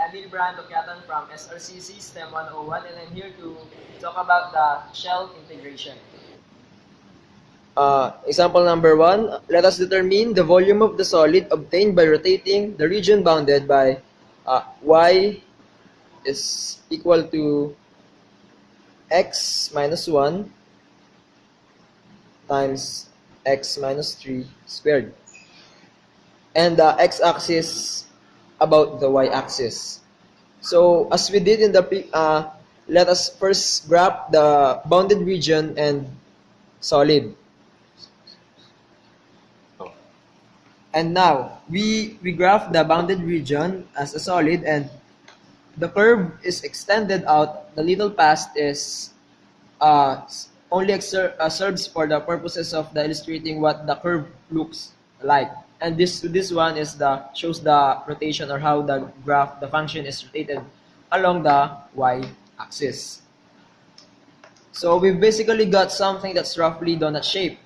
I'm Duquiatan from SRCC STEM 101, and I'm here to talk about the shell integration. Example number 1, let us determine the volume of the solid obtained by rotating the region bounded by y is equal to x minus 1 times x minus 3 squared. And the x-axis about the y-axis. So as we did in the let us first graph the bounded region and solid. And now we graph the bounded region as a solid, and the curve is extended out. The little past is only serves for the purposes of the illustrating what the curve looks like. And this one is shows the rotation, or how the function is rotated along the y-axis. So we've basically got something that's roughly donut shape.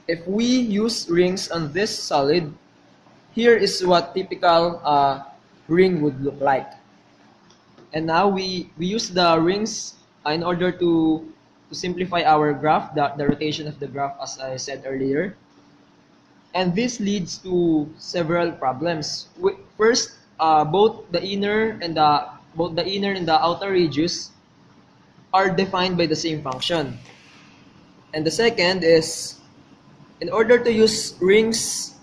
If we use rings on this solid, here is what typical ring would look like. And now we use the rings in order to simplify our graph, the rotation of the graph, as I said earlier. And this leads to several problems. First, both the inner and the outer radius are defined by the same function. And the second is, in order to use rings,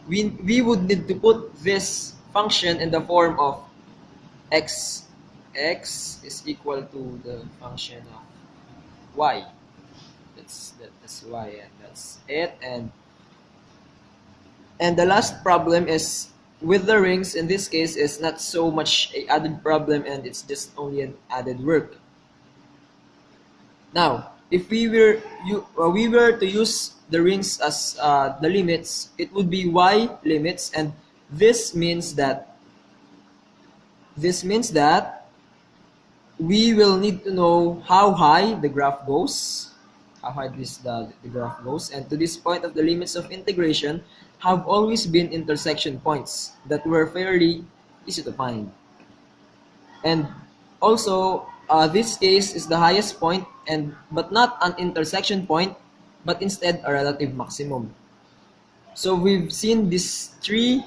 we would need to put this function in the form of x is equal to the function of y. That's y, and that's it. And the last problem is with the rings. In this case, is not so much a added problem, and it's just only an added work. Now, if we were to use the rings as the limits, it would be y limits, and this means that we will need to know how high the graph goes, the graph goes, and to this point of the limits of integration have always been intersection points that were fairly easy to find. And also, this case is the highest point, but not an intersection point, but instead a relative maximum. So we've seen these three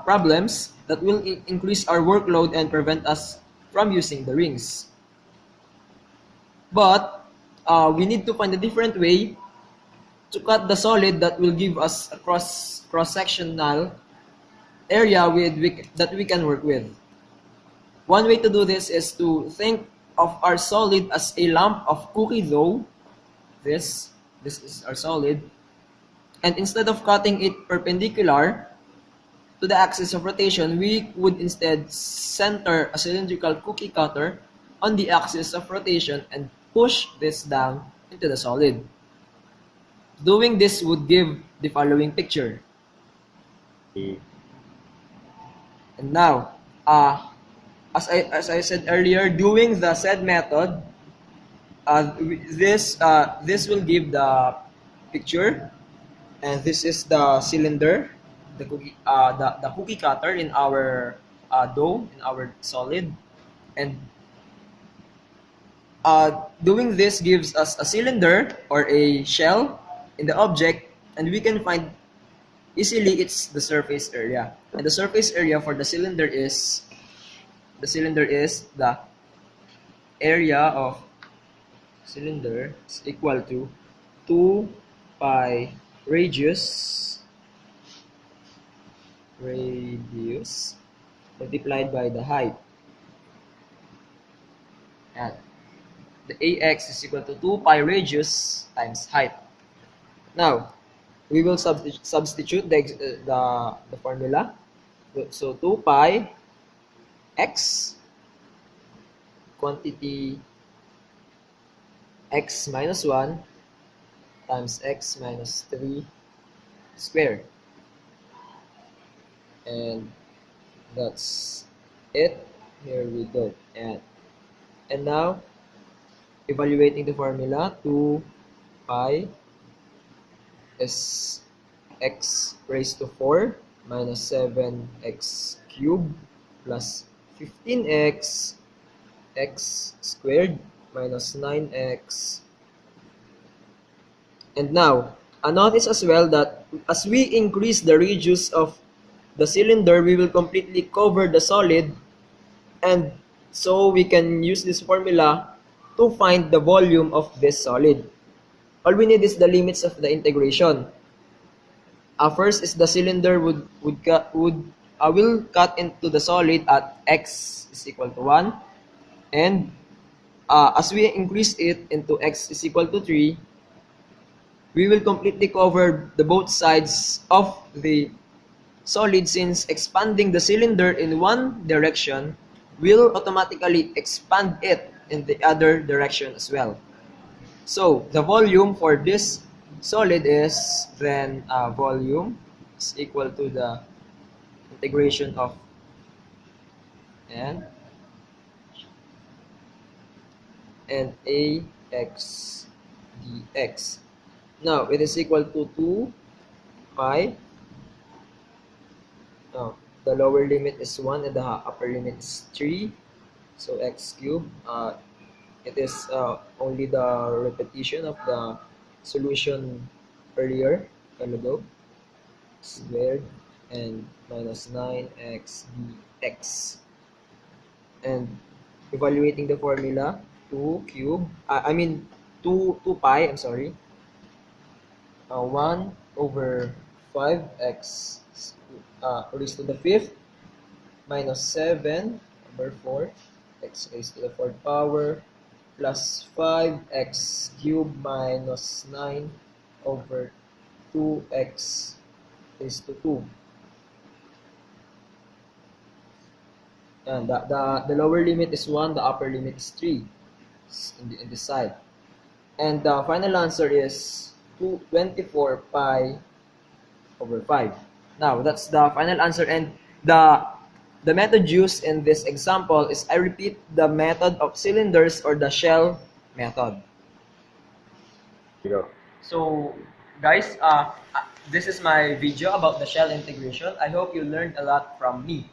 problems that will increase our workload and prevent us from using the rings. But we need to find a different way to cut the solid that will give us a cross-sectional area that we can work with. One way to do this is to think of our solid as a lump of cookie dough. This is our solid. And instead of cutting it perpendicular to the axis of rotation, we would instead center a cylindrical cookie cutter on the axis of rotation and push this down into the solid. Doing this would give the following picture. And now, as I said earlier, doing the said method, this will give the picture, and this is the cylinder, the cookie cutter in our dough, in our solid, and doing this gives us a cylinder or a shell in the object, and we can find easily it's the surface area. And the surface area for the cylinder is the area of cylinder is equal to 2 pi radius multiplied by the height. And the AX is equal to 2 pi radius times height. Now, we will substitute the formula. So 2 pi x, quantity x minus 1 times x minus 3 squared. And that's it. Here we go. And now, evaluating the formula, 2 pi is x raised to 4 minus 7x cubed plus 15x x squared minus 9x. And now, notice as well that as we increase the radius of the cylinder, we will completely cover the solid, and so we can use this formula to find the volume of this solid. All we need is the limits of the integration. First is the cylinder will cut into the solid at x is equal to 1, and as we increase it into x is equal to 3, we will completely cover the both sides of the solid, since expanding the cylinder in one direction will automatically expand it in the other direction as well. So the volume for this solid is then volume is equal to the integration of n and ax dx. Now it is equal to 2 pi. Now the lower limit is 1 and the upper limit is 3. So x cubed. It is only the repetition of the solution earlier, time ago, squared and minus 9x dx. And evaluating the formula, 2 cube, 2 pi, I'm sorry, 1 over 5x raised to the 5th minus 7 over 4 x raised to the 4th power plus 5x cubed minus 9 over 2x raised to 2. And the lower limit is 1, the upper limit is 3 in this side. And the final answer is 24 pi over 5. Now, that's the final answer, and the method used in this example is, I repeat, the method of cylinders or the shell method. So, guys, this is my video about the shell integration. I hope you learned a lot from me.